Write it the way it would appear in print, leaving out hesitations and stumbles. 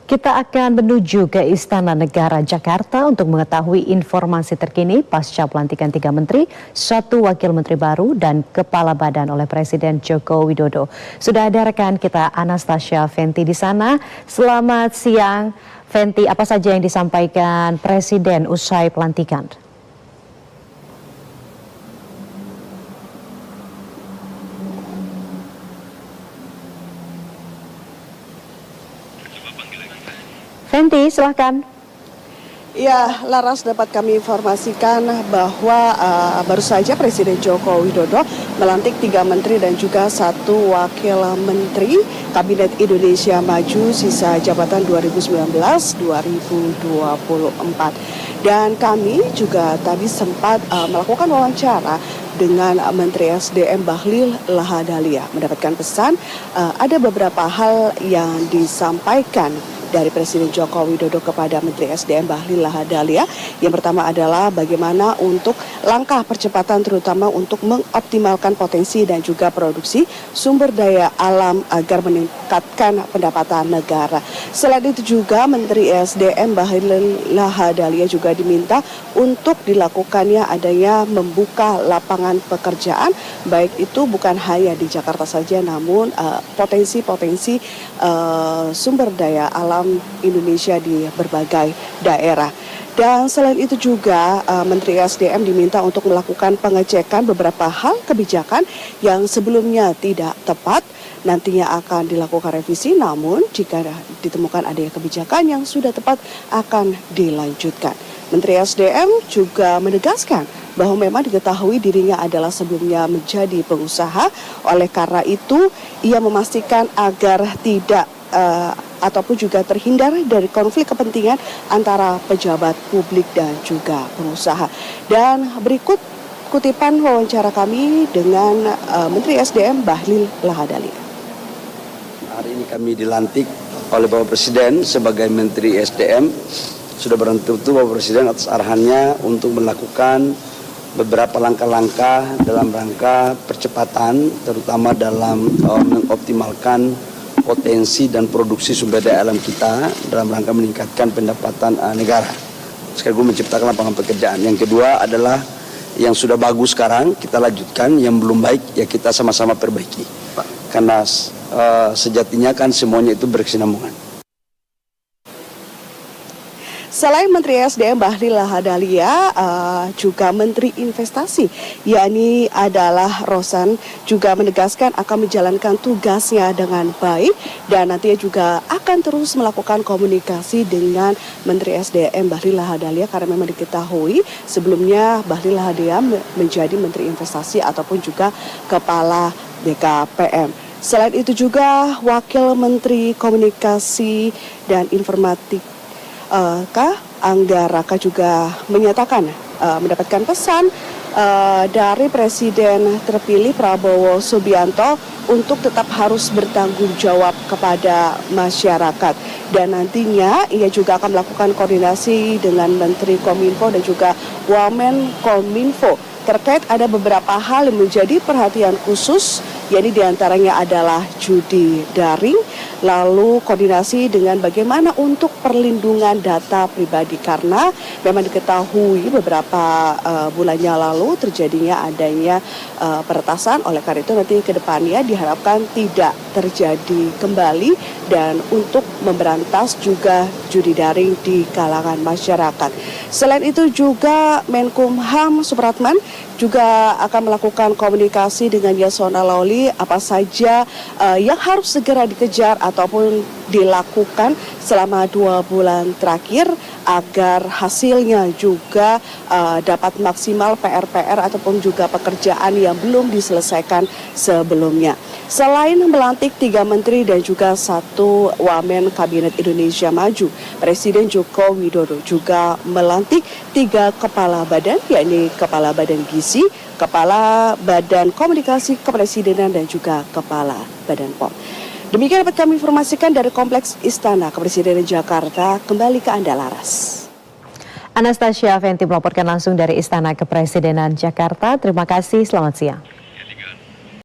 Kita akan menuju ke Istana Negara Jakarta untuk mengetahui informasi terkini pasca pelantikan 3 menteri, 1 wakil menteri baru, dan kepala badan oleh Presiden Joko Widodo. Sudah ada rekan kita Anastasia Fenty di sana. Selamat siang, Fenty. Apa saja yang disampaikan Presiden usai pelantikan? Fenty, silahkan. Ya, Laras, dapat kami informasikan bahwa baru saja Presiden Joko Widodo melantik 3 menteri dan juga 1 wakil menteri Kabinet Indonesia Maju sisa jabatan 2019-2024. Dan kami juga tadi sempat melakukan wawancara dengan Menteri SDM Bahlil Lahadalia, mendapatkan pesan ada beberapa hal yang disampaikan dari Presiden Joko Widodo kepada Menteri SDM Bahlil Lahadalia. Yang pertama adalah bagaimana untuk langkah percepatan terutama untuk mengoptimalkan potensi dan juga produksi sumber daya alam agar meningkatkan pendapatan negara. Selain itu juga Menteri SDM Bahlil Lahadalia juga diminta untuk dilakukannya adanya membuka lapangan pekerjaan, baik itu bukan hanya di Jakarta saja namun potensi-potensi sumber daya alam Indonesia di berbagai daerah. Dan selain itu juga Menteri SDM diminta untuk melakukan pengecekan beberapa hal kebijakan yang sebelumnya tidak tepat, nantinya akan dilakukan revisi, namun jika ditemukan adanya kebijakan yang sudah tepat akan dilanjutkan. Menteri SDM juga menegaskan bahwa memang diketahui dirinya adalah sebelumnya menjadi pengusaha, oleh karena itu ia memastikan agar tidak ataupun juga terhindar dari konflik kepentingan antara pejabat publik dan juga pengusaha. Dan berikut kutipan wawancara kami dengan Menteri SDM Bahlil Lahadalia. Hari ini kami dilantik oleh Bapak Presiden sebagai Menteri SDM. Sudah bertentu Bapak Presiden atas arahannya untuk melakukan beberapa langkah-langkah dalam rangka percepatan, terutama dalam mengoptimalkan potensi dan produksi sumber daya alam kita dalam rangka meningkatkan pendapatan negara, sekaligus menciptakan lapangan pekerjaan. Yang kedua adalah yang sudah bagus sekarang kita lanjutkan, yang belum baik ya kita sama-sama perbaiki, karena sejatinya kan semuanya itu berkesinambungan. Selain Menteri SDM Bahlil Lahadalia, juga Menteri Investasi, yakni adalah Rosan, juga menegaskan akan menjalankan tugasnya dengan baik dan nantinya juga akan terus melakukan komunikasi dengan Menteri SDM Bahlil Lahadalia karena memang diketahui sebelumnya Bahlil Lahadalia menjadi Menteri Investasi ataupun juga Kepala BKPM. Selain itu juga Wakil Menteri Komunikasi dan Informatika Angga Raka juga menyatakan mendapatkan pesan dari Presiden terpilih Prabowo Subianto untuk tetap harus bertanggung jawab kepada masyarakat. Dan nantinya ia juga akan melakukan koordinasi dengan Menteri Kominfo dan juga Wamen Kominfo terkait ada beberapa hal yang menjadi perhatian khusus, yakni diantaranya adalah judi daring, lalu koordinasi dengan bagaimana untuk perlindungan data pribadi karena memang diketahui beberapa bulannya lalu terjadinya adanya peretasan, oleh karena itu nanti ke depannya diharapkan tidak terjadi kembali dan untuk memberantas juga judi daring di kalangan masyarakat. Selain itu juga Menkumham Supratman juga akan melakukan komunikasi dengan Yasona Lawli apa saja yang harus segera dikejar ataupun dilakukan selama 2 bulan terakhir agar hasilnya juga dapat maksimal PR-PR ataupun juga pekerjaan yang belum diselesaikan sebelumnya. Selain melantik 3 menteri dan juga 1 wamen Kabinet Indonesia Maju, Presiden Joko Widodo juga melantik 3 kepala badan, yakni Kepala Badan Gizi, Kepala Badan Komunikasi Kepresidenan dan juga Kepala Badan POM. Demikian dapat kami informasikan dari Kompleks Istana Kepresidenan Jakarta. Kembali ke Anda, Laras. Anastasia Fenty melaporkan langsung dari Istana Kepresidenan Jakarta. Terima kasih, selamat siang.